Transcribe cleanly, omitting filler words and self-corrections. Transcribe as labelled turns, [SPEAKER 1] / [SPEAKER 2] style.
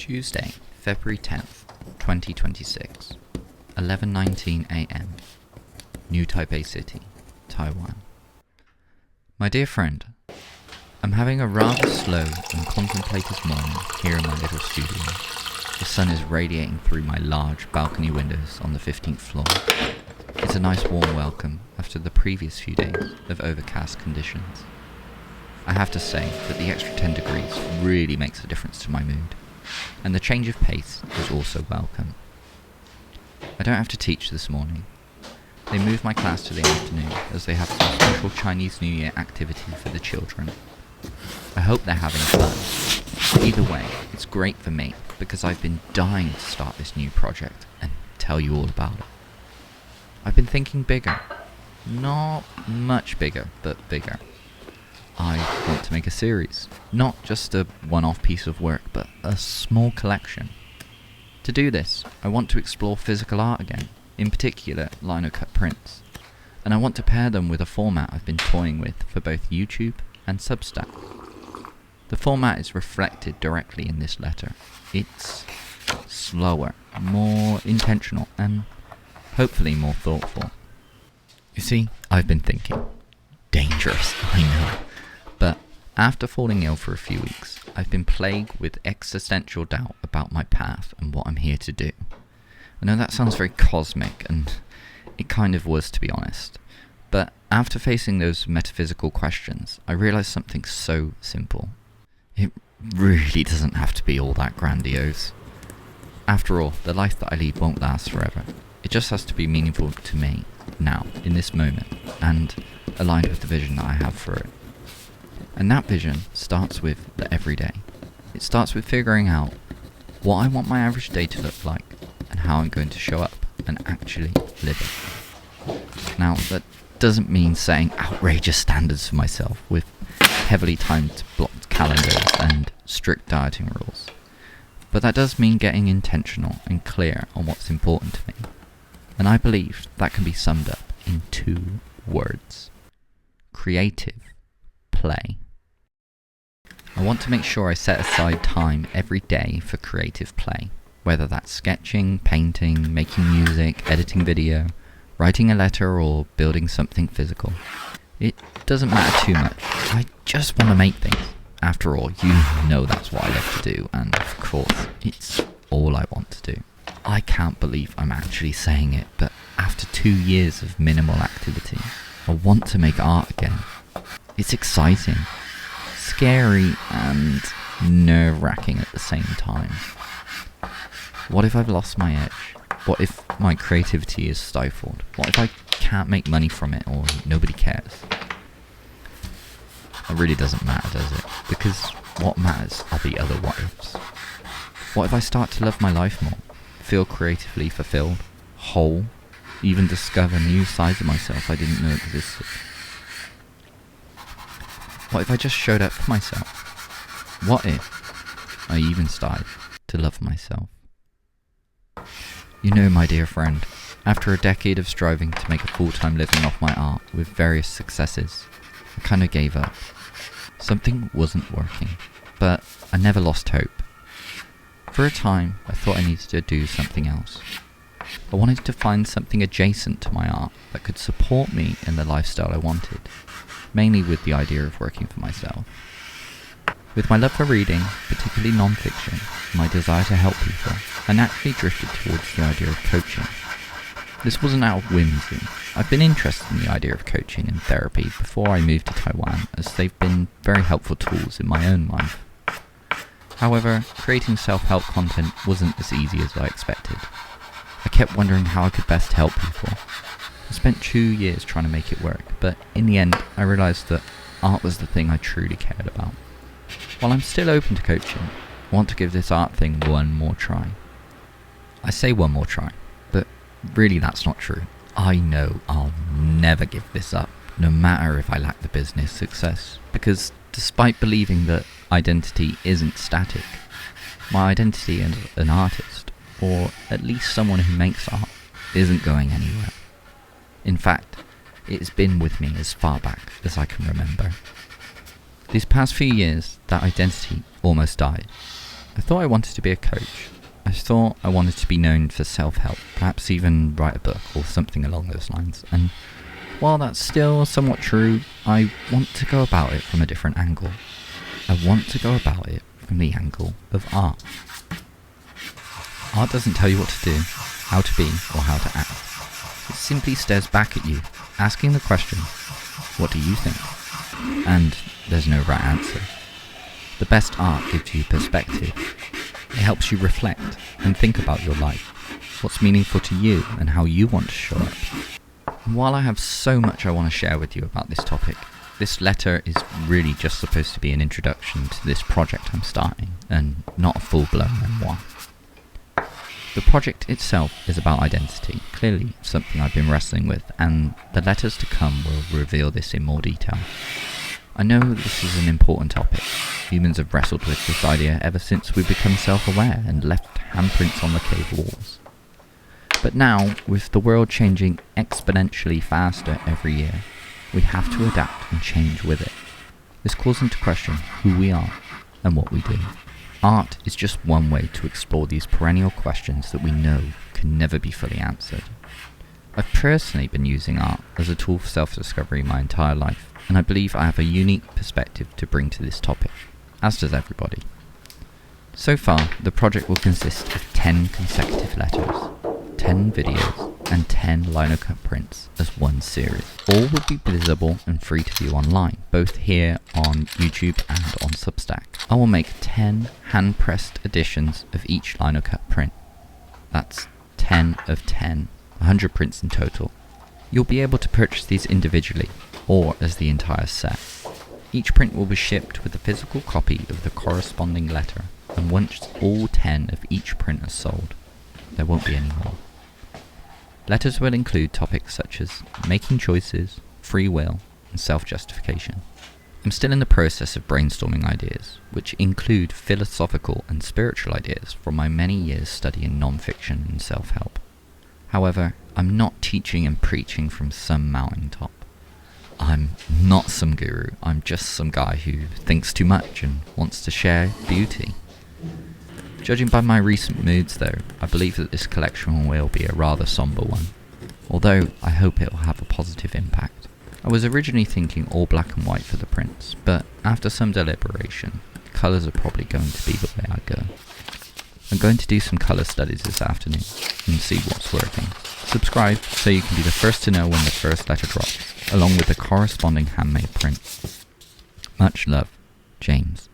[SPEAKER 1] Tuesday, February 10th, 2026, 11:19 a.m. New Taipei City, Taiwan. My dear friend, I'm having a rather slow and contemplative morning here in my little studio. The sun is radiating through my large balcony windows on the 15th floor. It's a nice warm welcome after the previous few days of overcast conditions. I have to say that the extra 10 degrees really makes a difference to my mood, and the change of pace is also welcome. I don't have to teach this morning. They moved my class to the afternoon as they have some special Chinese New Year activity for the children. I hope they're having fun. Either way, it's great for me because I've been dying to start this new project and tell you all about it. I've been thinking bigger. Not much bigger, but bigger. I want to make a series. Not just a one-off piece of work, but a small collection. To do this, I want to explore physical art again, in particular lino-cut prints. And I want to pair them with a format I've been toying with for both YouTube and Substack. The format is reflected directly in this letter. It's slower, more intentional, and hopefully more thoughtful. You see, I've been thinking. Dangerous, I know. But after falling ill for a few weeks, I've been plagued with existential doubt about my path and what I'm here to do. I know that sounds very cosmic, and it kind of was, to be honest. But after facing those metaphysical questions, I realised something so simple. It really doesn't have to be all that grandiose. After all, the life that I lead won't last forever. It just has to be meaningful to me, now, in this moment, and aligned with the vision that I have for it. And that vision starts with the everyday. It starts with figuring out what I want my average day to look like, and how I'm going to show up and actually live it. Now, that doesn't mean setting outrageous standards for myself with heavily timed blocked calendars and strict dieting rules. But that does mean getting intentional and clear on what's important to me. And I believe that can be summed up in 2 words. Creative play. I want to make sure I set aside time every day for creative play, whether that's sketching, painting, making music, editing video, writing a letter, or building something physical. It doesn't matter too much. I just want to make things. After all, you know that's what I love to do, and of course, it's all I want to do. I can't believe I'm actually saying it, but after 2 years of minimal activity, I want to make art again. It's exciting, scary, and nerve-wracking at the same time. What if I've lost my edge? What if my creativity is stifled? What if I can't make money from it, or nobody cares? It really doesn't matter, does it? Because what matters are the other what ifs. What if I start to love my life more? Feel creatively fulfilled, whole, even discover new sides of myself I didn't know existed? What if I just showed up for myself? What if I even started to love myself? You know, my dear friend, after a decade of striving to make a full-time living off my art with various successes, I kind of gave up. Something wasn't working, but I never lost hope. For a time, I thought I needed to do something else. I wanted to find something adjacent to my art that could support me in the lifestyle I wanted, mainly with the idea of working for myself. With my love for reading, particularly non-fiction, and my desire to help people, I naturally drifted towards the idea of coaching. This wasn't out of whimsy. I've been interested in the idea of coaching and therapy before I moved to Taiwan, as they've been very helpful tools in my own life. However, creating self-help content wasn't as easy as I expected. I kept wondering how I could best help people. I spent 2 years trying to make it work, but in the end, I realised that art was the thing I truly cared about. While I'm still open to coaching, I want to give this art thing one more try. I say one more try, but really that's not true. I know I'll never give this up, no matter if I lack the business success, because despite believing that identity isn't static, my identity as an artist, or at least someone who makes art, isn't going anywhere. In fact, it's been with me as far back as I can remember. These past few years, that identity almost died. I thought I wanted to be a coach. I thought I wanted to be known for self-help, perhaps even write a book or something along those lines. And while that's still somewhat true, I want to go about it from a different angle. I want to go about it from the angle of art. Art doesn't tell you what to do, how to be, or how to act. It simply stares back at you, asking the question, what do you think? And there's no right answer. The best art gives you perspective. It helps you reflect and think about your life, what's meaningful to you and how you want to show up. And while I have so much I want to share with you about this topic, this letter is really just supposed to be an introduction to this project I'm starting, and not a full-blown memoir. The project itself is about identity, clearly something I've been wrestling with, and the letters to come will reveal this in more detail. I know this is an important topic. Humans have wrestled with this idea ever since we become self-aware and left handprints on the cave walls. But now, with the world changing exponentially faster every year, we have to adapt and change with it. This calls into question who we are and what we do. Art is just one way to explore these perennial questions that we know can never be fully answered. I've personally been using art as a tool for self-discovery my entire life, and I believe I have a unique perspective to bring to this topic, as does everybody. So far, the project will consist of 10 consecutive letters, 10 videos, and 10 lino cut prints as one series. All will be visible and free to view online, both here on YouTube and on Substack. I will make 10 hand-pressed editions of each lino cut print. That's 10 of 10, 100 prints in total. You'll be able to purchase these individually, or as the entire set. Each print will be shipped with a physical copy of the corresponding letter, and once all 10 of each print are sold, there won't be any more. Letters will include topics such as making choices, free will, and self-justification. I'm still in the process of brainstorming ideas, which include philosophical and spiritual ideas from my many years studying non-fiction and self-help. However, I'm not teaching and preaching from some mountaintop. I'm not some guru, I'm just some guy who thinks too much and wants to share beauty. Judging by my recent moods though, I believe that this collection will be a rather somber one, although I hope it will have a positive impact. I was originally thinking all black and white for the prints, but after some deliberation, colours are probably going to be the way I go. I'm going to do some colour studies this afternoon and see what's working. Subscribe so you can be the first to know when the first letter drops, along with the corresponding handmade print. Much love, James.